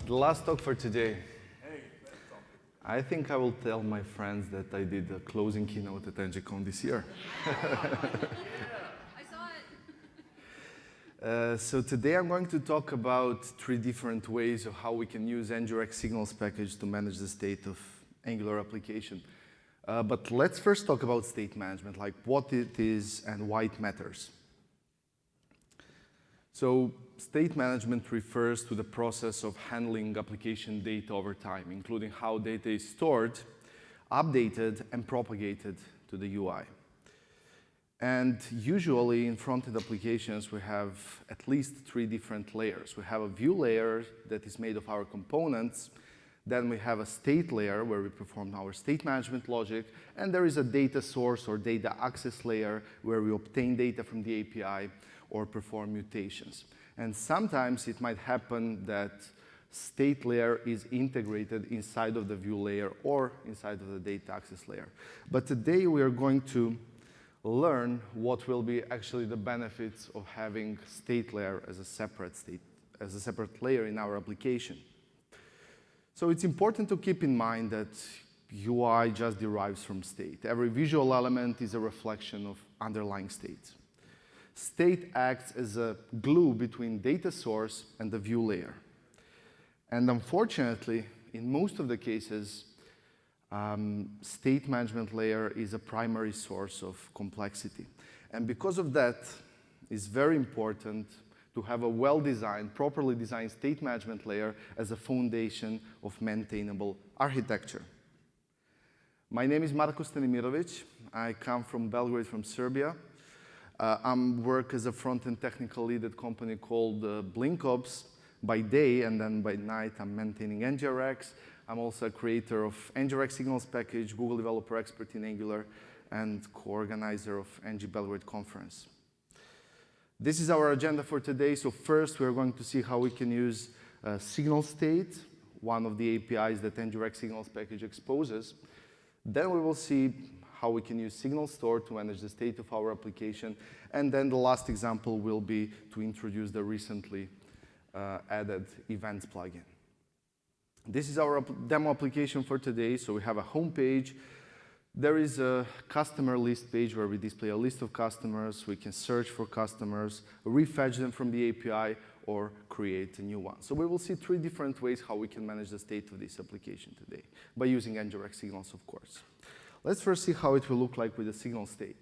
The last talk for today. I think I will tell my friends that I did the closing keynote at ng-conf this year. I saw it. So today I'm going to talk about 3 different ways of how we can use NgRx Signals package to manage the state of Angular application. But let's first talk about state management, like what it is and why it matters. So state management refers to the process of handling application data over time, including how data is stored, updated, and propagated to the UI. And usually in front-end applications, we have at least 3 different layers. We have a view layer that is made of our components. Then we have a state layer where we perform our state management logic. And there is a data source or data access layer where we obtain data from the API or perform mutations. And sometimes it might happen that state layer is integrated inside of the view layer or inside of the data access layer. But today we are going to learn what will be actually the benefits of having state layer as a separate layer in our application. So it's important to keep in mind that UI just derives from state. Every visual element is a reflection of underlying states. State acts as a glue between data source and the view layer. And unfortunately, in most of the cases, state management layer is a primary source of complexity. And because of that, it's very important to have a well-designed, properly designed state management layer as a foundation of maintainable architecture. My name is Marko Stanimirovic. I come from Belgrade, from Serbia. I work as a front-end technical lead at a company called BlinkOps by day, and then by night I'm maintaining NgRx. I'm also a creator of NgRx Signals package, Google Developer Expert in Angular, and co-organizer of ng Belgrade conference. This is our agenda for today. So first we're going to see how we can use SignalState, one of the APIs that NgRx Signals package exposes. Then we will see how we can use SignalStore to manage the state of our application. And then the last example will be to introduce the recently added Events Plugin. This is our demo application for today. So we have a home page. There is a customer list page where we display a list of customers. We can search for customers, refetch them from the API, or create a new one. So we will see 3 different ways how we can manage the state of this application today, by using NgRx Signals, of course. Let's first see how it will look like with the SignalState.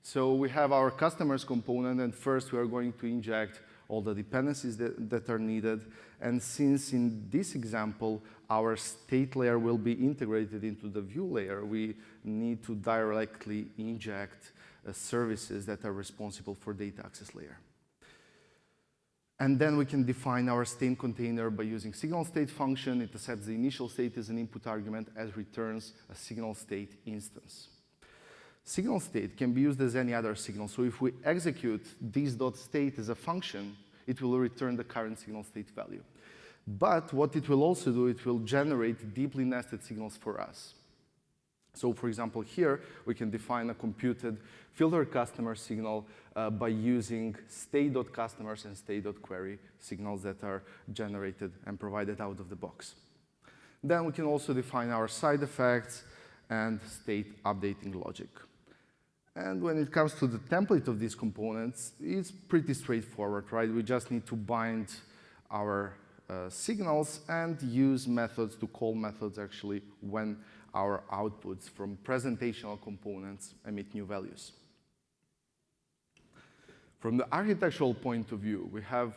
So we have our customers component, and first we are going to inject all the dependencies that are needed. And since in this example, our state layer will be integrated into the view layer, we need to directly inject services that are responsible for data access layer. And then we can define our state container by using SignalState function. It sets the initial state as an input argument as returns a SignalState instance. SignalState can be used as any other signal. So if we execute this.state as a function, it will return the current SignalState value. But what it will also do, it will generate deeply nested signals for us. So for example, here we can define a computed filter customer signal by using state.customers and state.query signals that are generated and provided out of the box. Then we can also define our side effects and state updating logic. And when it comes to the template of these components, it's pretty straightforward, right? We just need to bind our signals and use methods to call methods actually when our outputs from presentational components emit new values. From the architectural point of view, we have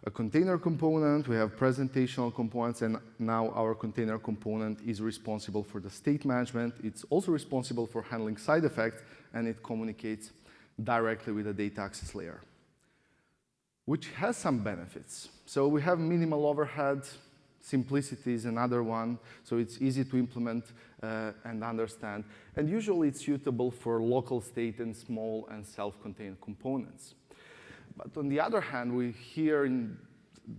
a container component, we have presentational components, and now our container component is responsible for the state management. It's also responsible for handling side effects, and it communicates directly with the data access layer, which has some benefits. So we have minimal overhead. Simplicity is another one, so it's easy to implement and understand. And usually it's suitable for local state and small and self-contained components. But on the other hand, here in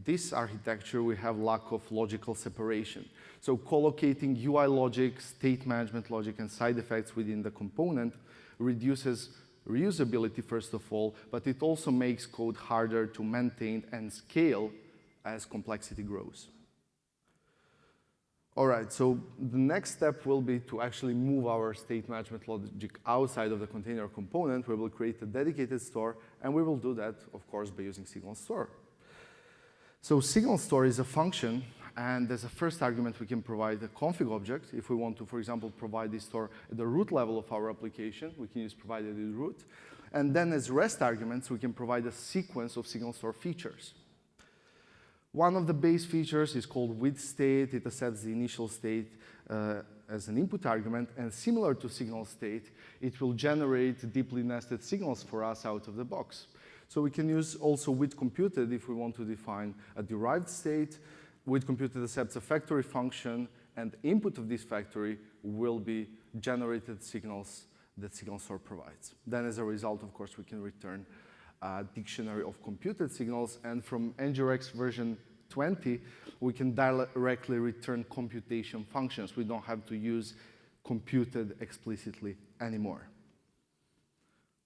this architecture, we have lack of logical separation. So collocating UI logic, state management logic, and side effects within the component reduces reusability, first of all, but it also makes code harder to maintain and scale as complexity grows. All right, so the next step will be to actually move our state management logic outside of the container component. We will create a dedicated store, and we will do that, of course, by using SignalStore. So SignalStore is a function, and as a first argument, we can provide a config object. If we want to, for example, provide this store at the root level of our application, we can use provided in root. And then as REST arguments, we can provide a sequence of SignalStore features. One of the base features is called with_state. It accepts the initial state as an input argument, and similar to SignalState, it will generate deeply nested signals for us out of the box. So we can use also with_computed if we want to define a derived state. With_computed accepts a factory function, and the input of this factory will be generated signals that SignalStore provides. Then as a result, of course, we can return a dictionary of computed signals, and from NgRx version 20, we can directly return computation functions. We don't have to use computed explicitly anymore.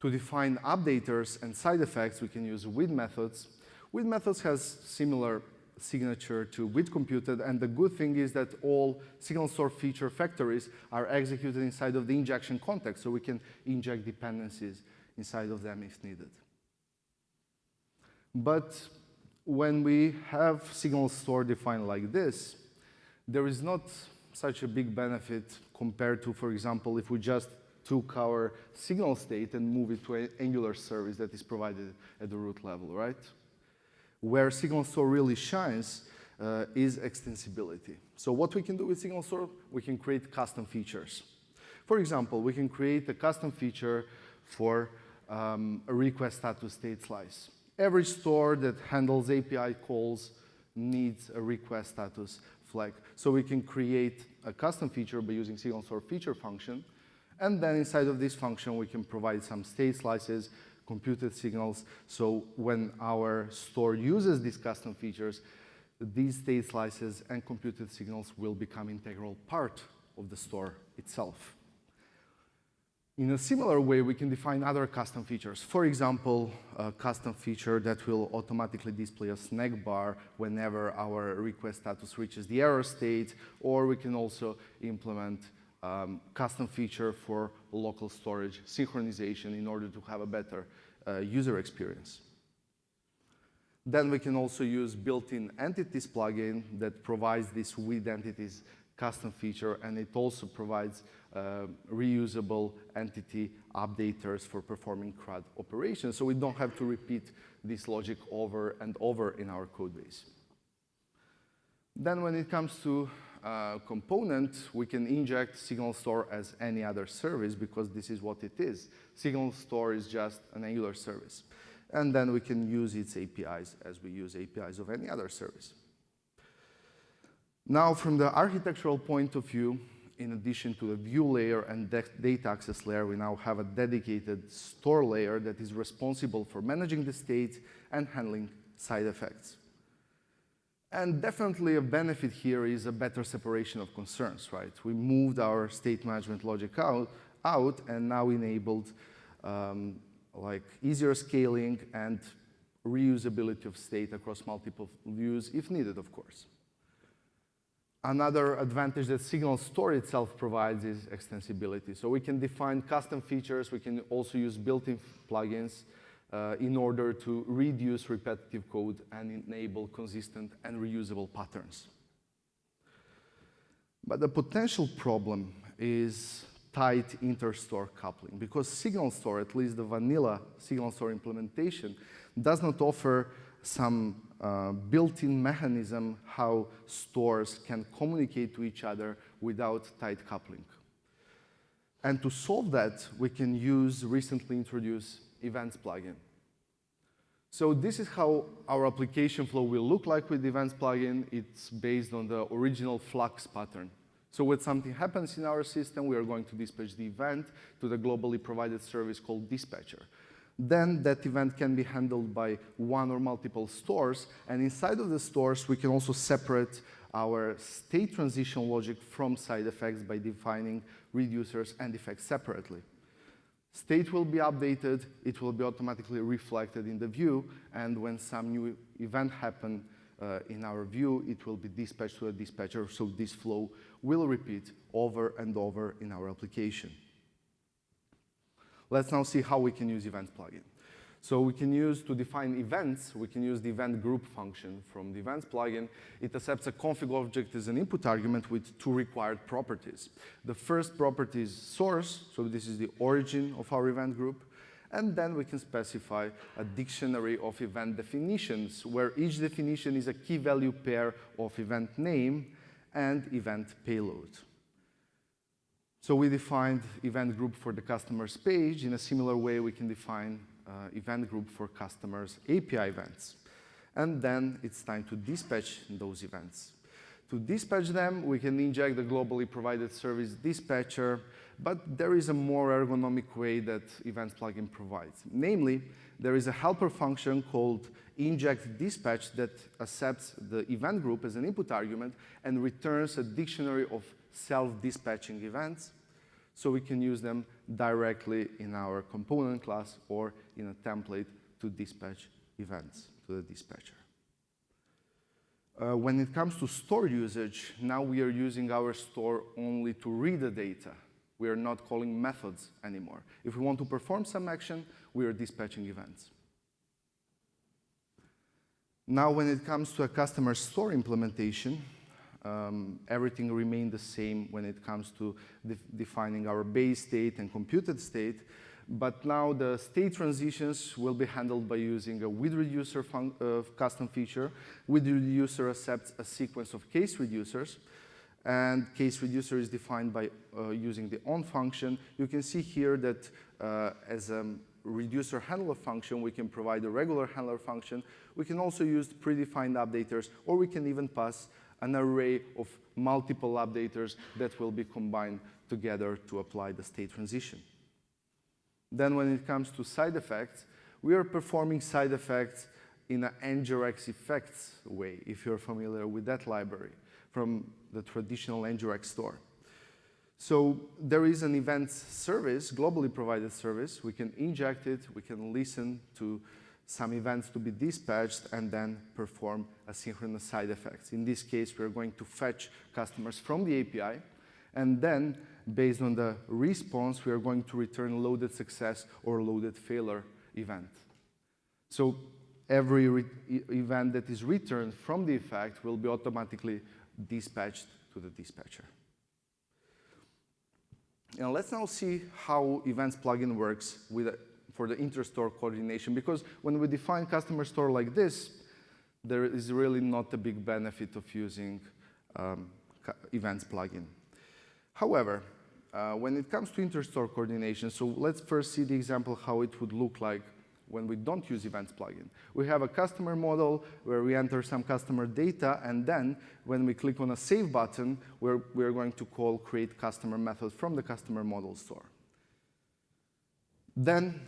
To define updaters and side effects, we can use with methods. With methods has similar signature to with_computed, and the good thing is that all SignalStore feature factories are executed inside of the injection context, so we can inject dependencies inside of them if needed. But when we have SignalStore defined like this, there is not such a big benefit compared to, for example, if we just took our SignalState and move it to an Angular service that is provided at the root level, right? Where SignalStore really shines is extensibility. So what we can do with SignalStore, we can create custom features. For example, we can create a custom feature for a request status state slice. Every store that handles API calls needs a request status flag. So we can create a custom feature by using SignalStore feature function. And then inside of this function, we can provide some state slices, computed signals. So when our store uses these custom features, these state slices and computed signals will become integral part of the store itself. In a similar way, we can define other custom features. For example, a custom feature that will automatically display a snack bar whenever our request status reaches the error state, or we can also implement custom feature for local storage synchronization in order to have a better user experience. Then we can also use built-in entities plugin that provides this with entities custom feature, and it also provides reusable entity updaters for performing CRUD operations, so we don't have to repeat this logic over and over in our code base. Then when it comes to component, we can inject SignalStore as any other service because this is what it is. SignalStore is just an Angular service. And then we can use its APIs as we use APIs of any other service. Now, from the architectural point of view, in addition to the view layer and data access layer, we now have a dedicated store layer that is responsible for managing the state and handling side effects. And definitely a benefit here is a better separation of concerns, right? We moved our state management logic out and now enabled like easier scaling and reusability of state across multiple views if needed, of course. Another advantage that SignalStore itself provides is extensibility. So we can define custom features. We can also use built-in plugins in order to reduce repetitive code and enable consistent and reusable patterns. But the potential problem is tight inter-store coupling, because SignalStore, at least the vanilla SignalStore implementation, does not offer some built-in mechanism how stores can communicate to each other without tight coupling. And to solve that, we can use recently introduced Events Plugin. So this is how our application flow will look like with the Events Plugin. It's based on the original Flux pattern. So when something happens in our system, we are going to dispatch the event to the globally provided service called dispatcher. Then that event can be handled by one or multiple stores, and inside of the stores, we can also separate our state transition logic from side effects by defining reducers and effects separately. State will be updated, it will be automatically reflected in the view, and when some new event happens, in our view, it will be dispatched to a dispatcher, so this flow will repeat over and over in our application. Let's now see how we can use Events plugin. So we can use, to define events, we can use the event group function from the Events plugin. It accepts a config object as an input argument with two required properties. The first property is source, so this is the origin of our event group. And then we can specify a dictionary of event definitions, where each definition is a key value pair of event name and event payload. So we defined event group for the customer's page. In a similar way, we can define event group for customers' API events. And then it's time to dispatch those events. To dispatch them, we can inject the globally provided service dispatcher, but there is a more ergonomic way that Events plugin provides. Namely, there is a helper function called inject dispatch that accepts the event group as an input argument and returns a dictionary of self-dispatching events, so we can use them directly in our component class or in a template to dispatch events to the dispatcher. When it comes to store usage, now we are using our store only to read the data. We are not calling methods anymore. If we want to perform some action, we are dispatching events. Now, when it comes to a customer store implementation, everything remained the same when it comes to defining our base state and computed state. But now the state transitions will be handled by using a with-reducer custom feature. With-reducer accepts a sequence of case reducers. And case reducer is defined by using the on function. You can see here that as a reducer handler function, we can provide a regular handler function. We can also use predefined updaters, or we can even pass an array of multiple updaters that will be combined together to apply the state transition. Then when it comes to side effects, we are performing side effects in an NgRx effects way, if you're familiar with that library from the traditional NgRx store. So there is an events service, globally provided service. We can inject it, we can listen to some events to be dispatched, and then perform asynchronous side effects. In this case, we're going to fetch customers from the API, and then, based on the response, we are going to return loaded success or loaded failure event. So every event that is returned from the effect will be automatically dispatched to the dispatcher. Now let's now see how Events plugin works for the inter-store coordination, because when we define customer store like this, there is really not a big benefit of using Events plugin. However, when it comes to inter-store coordination, so let's first see the example how it would look like when we don't use Events plugin. We have a customer model where we enter some customer data, and then when we click on a save button, we're going to call create customer method from the customer model store. Then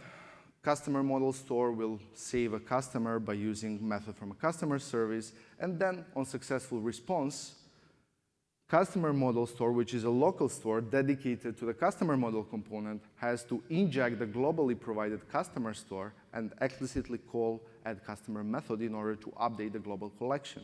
customer model store will save a customer by using method from a customer service, and then on successful response, customer model store, which is a local store dedicated to the customer model component, has to inject the globally provided customer store and explicitly call add customer method in order to update the global collection.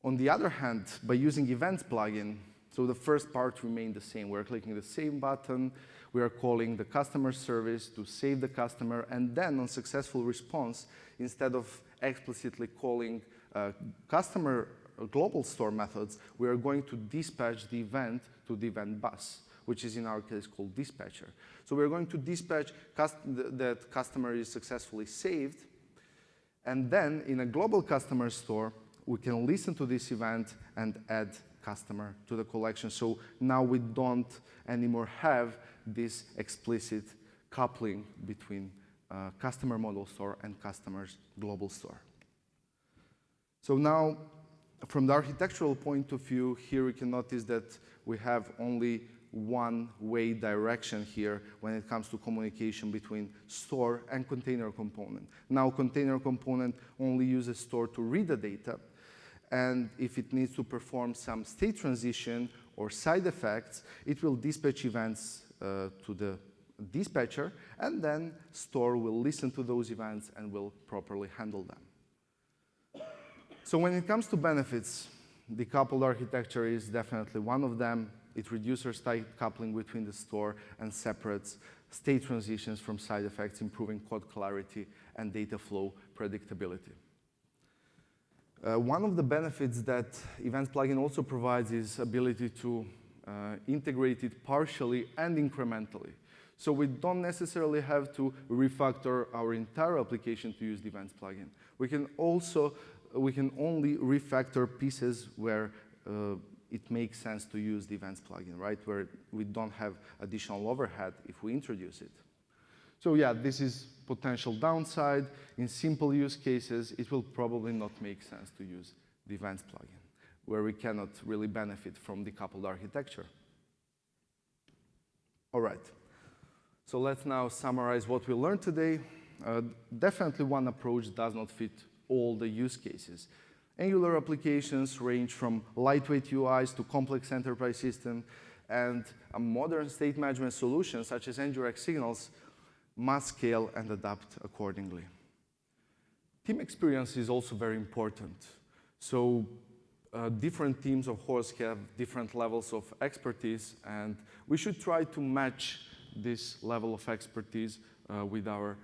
On the other hand, by using Events plugin, so the first part remained the same. We're clicking the save button, we are calling the customer service to save the customer, and then on successful response, instead of explicitly calling customer global store methods, we are going to dispatch the event to the event bus, which is in our case called dispatcher. So we're going to dispatch that customer is successfully saved, and then in a global customer store, we can listen to this event and add customer to the collection. So now we don't anymore have this explicit coupling between customer model store and customer's global store. So now, from the architectural point of view, here we can notice that we have only one-way direction here when it comes to communication between store and container component. Now, container component only uses store to read the data, and if it needs to perform some state transition or side effects, it will dispatch events to the dispatcher, and then store will listen to those events and will properly handle them. So when it comes to benefits, decoupled architecture is definitely one of them. It reduces tight coupling between the store and separates state transitions from side effects, improving code clarity and data flow predictability. One of the benefits that Events Plugin also provides is ability to integrate it partially and incrementally. So we don't necessarily have to refactor our entire application to use the Events Plugin. We can only refactor pieces where it makes sense to use the Events Plugin, right? Where we don't have additional overhead if we introduce it. So yeah, this is potential downside. In simple use cases, it will probably not make sense to use the Events Plugin, where we cannot really benefit from decoupled architecture. All right. So let's now summarize what we learned today. Definitely one approach does not fit all the use cases. Angular applications range from lightweight UIs to complex enterprise systems, and a modern state management solution such as NgRx Signals must scale and adapt accordingly. Team experience is also very important. So different teams, of course, have different levels of expertise, and we should try to match this level of expertise with our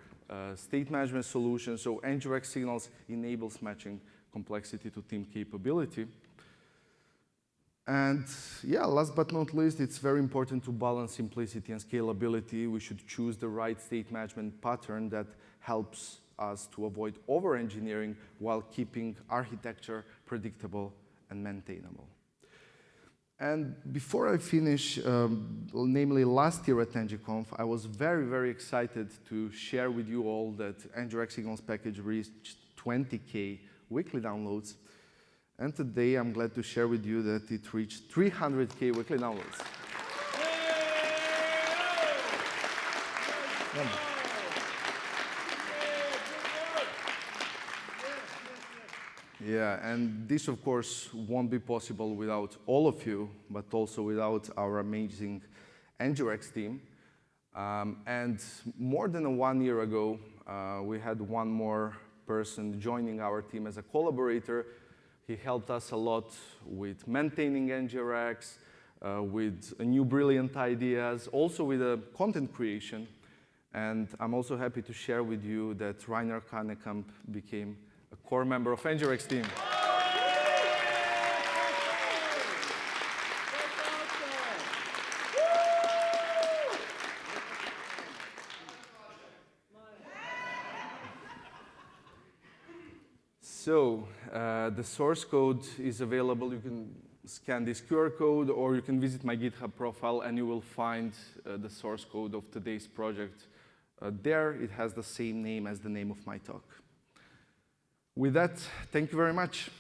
state management solution. So NgRx Signals enables matching complexity to team capability. And yeah, last but not least, it's very important to balance simplicity and scalability. We should choose the right state management pattern that helps us to avoid over-engineering while keeping architecture predictable and maintainable. And before I finish, namely last year at ng-conf, I was very, very excited to share with you all that NgRx Signals package reached 20K weekly downloads. And today, I'm glad to share with you that it reached 300K weekly downloads. Yeah, and this, of course, won't be possible without all of you, but also without our amazing NgRx team. And more than 1 year ago, we had one more person joining our team as a collaborator. He helped us a lot with maintaining NgRx, with new brilliant ideas, also with content creation. And I'm also happy to share with you that Rainer Kahnekamp became a core member of NgRx team. So the source code is available. You can scan this QR code, or you can visit my GitHub profile, and you will find the source code of today's project. There, it has the same name as the name of my talk. With that, thank you very much.